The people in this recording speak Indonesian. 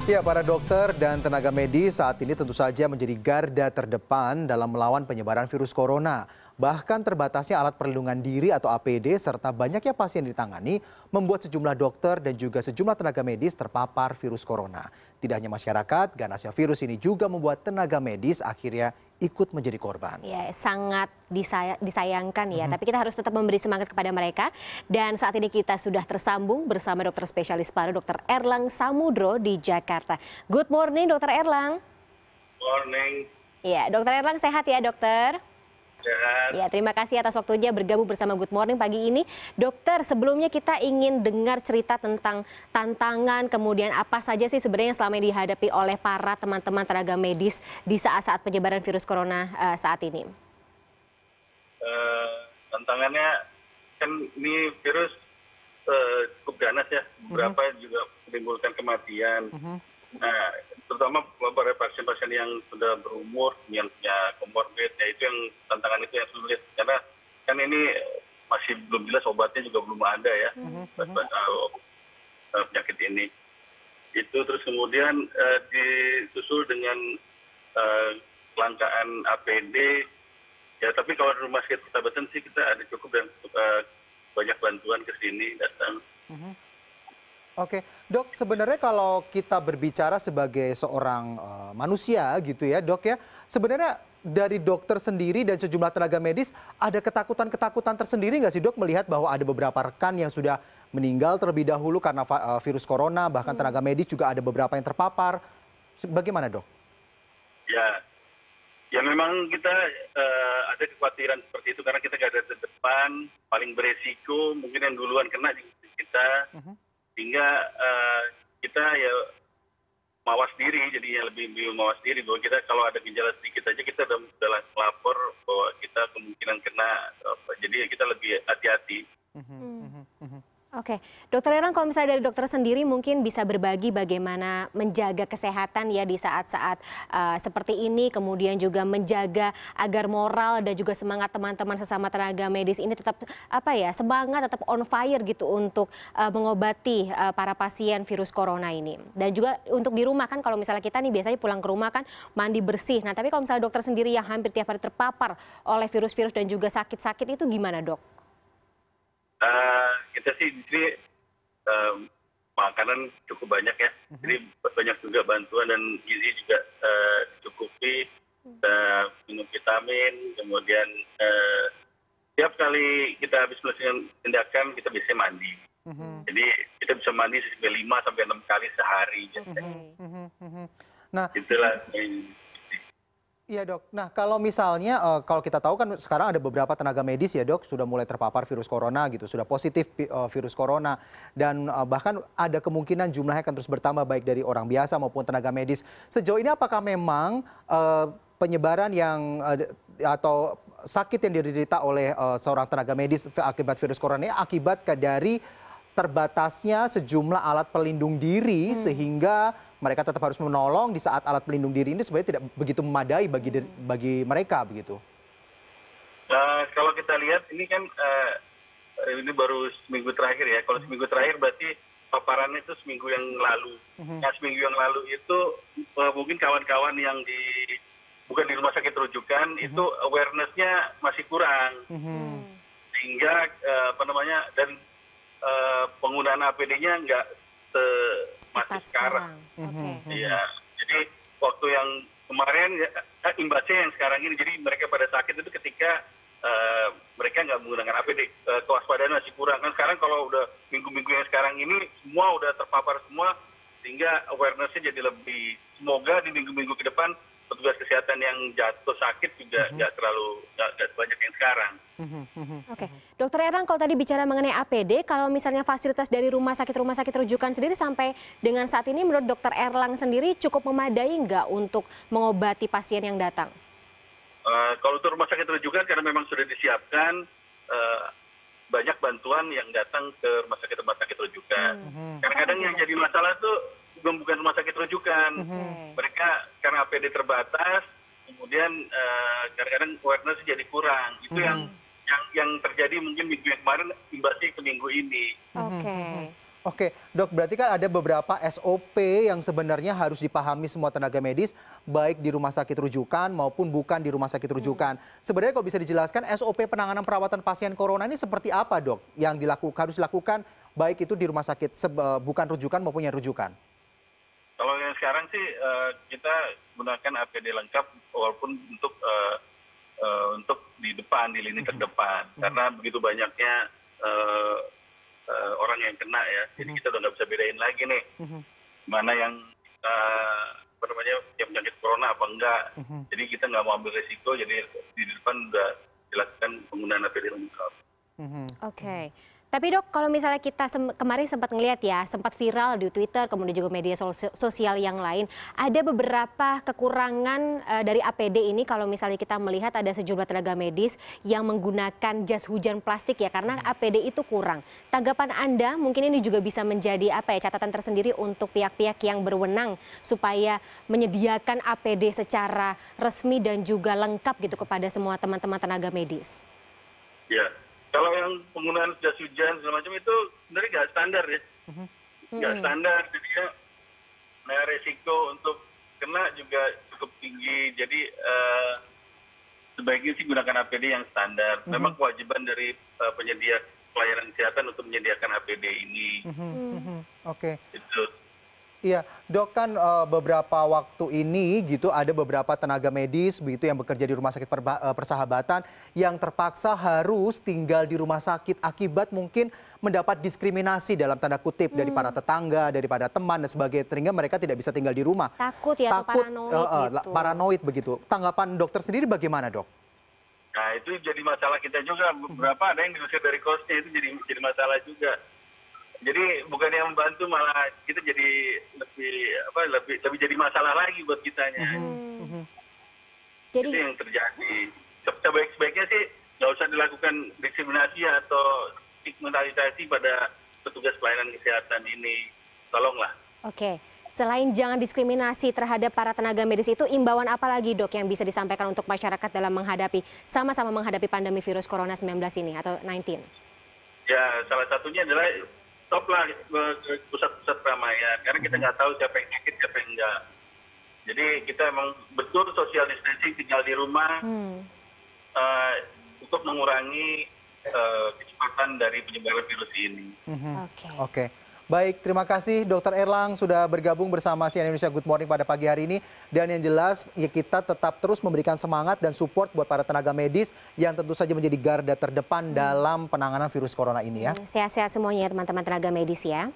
Ya, para dokter dan tenaga medis saat ini tentu saja menjadi garda terdepan dalam melawan penyebaran virus corona. Bahkan terbatasnya alat perlindungan diri atau APD serta banyaknya pasien ditangani membuat sejumlah dokter dan juga sejumlah tenaga medis terpapar virus corona. Tidak hanya masyarakat, ganasnya virus ini juga membuat tenaga medis akhirnya ikut menjadi korban. Ya, sangat disayangkan ya, tapi kita harus tetap memberi semangat kepada mereka. Dan saat ini kita sudah tersambung bersama dokter spesialis paru, Dr. Erlang Samudro di Jakarta. Good morning, Dr. Erlang. Morning. Ya, Dr. Erlang sehat ya, dokter? Sehat. Ya, terima kasih atas waktunya bergabung bersama Good Morning pagi ini. Dokter, sebelumnya kita ingin dengar cerita tentang tantangan, kemudian apa saja sih sebenarnya yang selama ini dihadapi oleh para teman-teman tenaga medis di saat-saat penyebaran virus corona saat ini. Tantangannya kan ini virus cukup ganas ya, beberapa juga menimbulkan kematian. Nah, terutama pada pasien-pasien yang sudah berumur, yang punya komorbid, ya itu yang tantangan itu yang sulit. Karena kan ini masih belum jelas, obatnya juga belum ada ya, penyakit ini. Itu terus kemudian disusul dengan kelangkaan APD. Ya, tapi kalau di rumah sakit persahabatan sih kita ada cukup dan banyak bantuan ke sini datang. Oke, dok, sebenarnya kalau kita berbicara sebagai seorang manusia gitu ya, dok ya, sebenarnya dari dokter sendiri dan sejumlah tenaga medis ada ketakutan-ketakutan tersendiri nggak sih, dok, melihat bahwa ada beberapa rekan yang sudah meninggal terlebih dahulu karena virus corona, bahkan tenaga medis juga ada beberapa yang terpapar. Bagaimana, dok? Ya memang kita ada kekhawatiran seperti itu karena kita garda terdepan, paling beresiko, mungkin yang duluan kena kita. Sehingga kita ya mawas diri, jadinya lebih mawas diri bahwa kita kalau ada gejala sedikit aja kita sudah lapor bahwa kita kemungkinan kena, jadi kita lebih hati-hati. Oke, Dokter Erlang, kalau misalnya dari dokter sendiri mungkin bisa berbagi bagaimana menjaga kesehatan ya di saat-saat seperti ini, kemudian juga menjaga agar moral dan juga semangat teman-teman sesama tenaga medis ini tetap semangat, tetap on fire gitu untuk mengobati para pasien virus corona ini. Dan juga untuk di rumah kan, kalau misalnya kita nih biasanya pulang ke rumah kan mandi bersih. Nah, tapi kalau misalnya dokter sendiri yang hampir tiap hari terpapar oleh virus-virus dan juga sakit-sakit itu gimana, dok? Kita sih di sini makanan cukup banyak ya, jadi banyak juga bantuan dan gizi juga cukupi, minum vitamin, kemudian setiap kali kita habis melakukan tindakan kita bisa mandi. Jadi kita bisa mandi sampai 5 sampai 6 kali sehari. Nah, itulah. iya, dok. Nah, kalau misalnya kalau kita tahu kan sekarang ada beberapa tenaga medis ya, dok, sudah mulai terpapar virus corona gitu, sudah positif virus corona, dan bahkan ada kemungkinan jumlahnya akan terus bertambah baik dari orang biasa maupun tenaga medis. Sejauh ini apakah memang penyebaran yang atau sakit yang diderita oleh seorang tenaga medis akibat virus corona ini akibat dari terbatasnya sejumlah alat pelindung diri sehingga mereka tetap harus menolong di saat alat pelindung diri ini sebenarnya tidak begitu memadai bagi mereka begitu? Kalau kita lihat ini kan ini baru seminggu terakhir ya. Kalau seminggu terakhir berarti paparannya itu seminggu yang lalu. Nah, seminggu yang lalu itu mungkin kawan-kawan yang bukan di rumah sakit rujukan itu awareness-nya masih kurang. Sehingga dan penggunaan APD-nya nggak masih sekarang. Iya, jadi waktu yang kemarin imbasnya yang sekarang ini, jadi mereka pada sakit itu ketika mereka nggak menggunakan APD, kewaspadaan masih kurang. Kan sekarang kalau udah minggu-minggu yang sekarang ini semua udah terpapar semua, sehingga awareness-nya jadi lebih. Semoga di minggu-minggu ke depan petugas kesehatan yang jatuh sakit juga nggak banyak yang sekarang. Oke, Dokter Erlang, kalau tadi bicara mengenai APD, kalau misalnya fasilitas dari rumah sakit rujukan sendiri sampai dengan saat ini menurut Dokter Erlang sendiri cukup memadai nggak untuk mengobati pasien yang datang? Kalau untuk rumah sakit rujukan karena memang sudah disiapkan banyak bantuan yang datang ke rumah sakit rujukan. Kadang-kadang yang jadi masalah tuh bukan rumah sakit rujukan. Mereka karena APD terbatas, kemudian kadang-kadang awareness jadi kurang. Itu yang terjadi mungkin minggu yang kemarin imbasnya ke minggu ini. Oke. Oke, Dok, berarti kan ada beberapa SOP yang sebenarnya harus dipahami semua tenaga medis, baik di rumah sakit rujukan maupun bukan di rumah sakit rujukan. Sebenarnya kalau bisa dijelaskan SOP penanganan perawatan pasien corona ini seperti apa, Dok, yang harus dilakukan baik itu di rumah sakit bukan rujukan maupun yang rujukan? Kalau yang sekarang sih kita gunakan APD lengkap walaupun untuk di depan, di lini terdepan. Karena begitu banyaknya orang yang kena ya, jadi kita udah nggak bisa bedain lagi nih mana yang yang penyakit corona apa enggak. Jadi kita nggak mau ambil resiko, jadi di depan udah dilakukan penggunaan APD lengkap. Oke. Tapi Dok, kalau misalnya kita kemarin sempat ngelihat ya, sempat viral di Twitter, kemudian juga media sosial yang lain, ada beberapa kekurangan dari APD ini kalau misalnya kita melihat ada sejumlah tenaga medis yang menggunakan jas hujan plastik ya, karena APD itu kurang. Tanggapan Anda mungkin ini juga bisa menjadi catatan tersendiri untuk pihak-pihak yang berwenang supaya menyediakan APD secara resmi dan juga lengkap gitu kepada semua teman-teman tenaga medis. Ya. Kalau yang penggunaan jas hujan segala macam itu sebenarnya nggak standar ya, nggak standar, jadinya resiko untuk kena juga cukup tinggi. Jadi sebaiknya sih gunakan APD yang standar. Memang kewajiban dari penyedia pelayanan kesehatan untuk menyediakan APD ini. Oke. Itu. Iya, Dok, kan beberapa waktu ini gitu ada beberapa tenaga medis begitu yang bekerja di Rumah Sakit Persahabatan yang terpaksa harus tinggal di rumah sakit akibat mungkin mendapat diskriminasi dalam tanda kutip dari para tetangga, daripada teman dan sebagainya, sehingga mereka tidak bisa tinggal di rumah. Takut ya, atau paranoid gitu. Paranoid begitu. Tanggapan dokter sendiri bagaimana, Dok? Nah, itu jadi masalah kita juga. Beberapa ada yang diusir dari kosnya, itu jadi masalah juga. Jadi bukannya membantu, malah kita jadi lebih jadi masalah lagi buat kitanya. Jadi itu yang terjadi. Sebaik-baiknya sih nggak usah dilakukan diskriminasi atau stigmatisasi pada petugas pelayanan kesehatan ini. Tolonglah. Oke. Selain jangan diskriminasi terhadap para tenaga medis itu, imbauan apa lagi, Dok, yang bisa disampaikan untuk masyarakat dalam sama-sama menghadapi pandemi virus corona 19 ini atau 19? Ya, salah satunya adalah stoplah pusat-pusat keramaian, karena kita nggak tahu siapa yang sakit, siapa yang enggak. Jadi kita emang betul social distancing, tinggal di rumah untuk mengurangi kecepatan dari penyebaran virus ini. Oke. Baik, terima kasih Dr. Erlang sudah bergabung bersama CNN Indonesia Good Morning pada pagi hari ini. Dan yang jelas ya kita tetap terus memberikan semangat dan support buat para tenaga medis yang tentu saja menjadi garda terdepan dalam penanganan virus corona ini ya. Sehat-sehat semuanya ya teman-teman tenaga medis ya.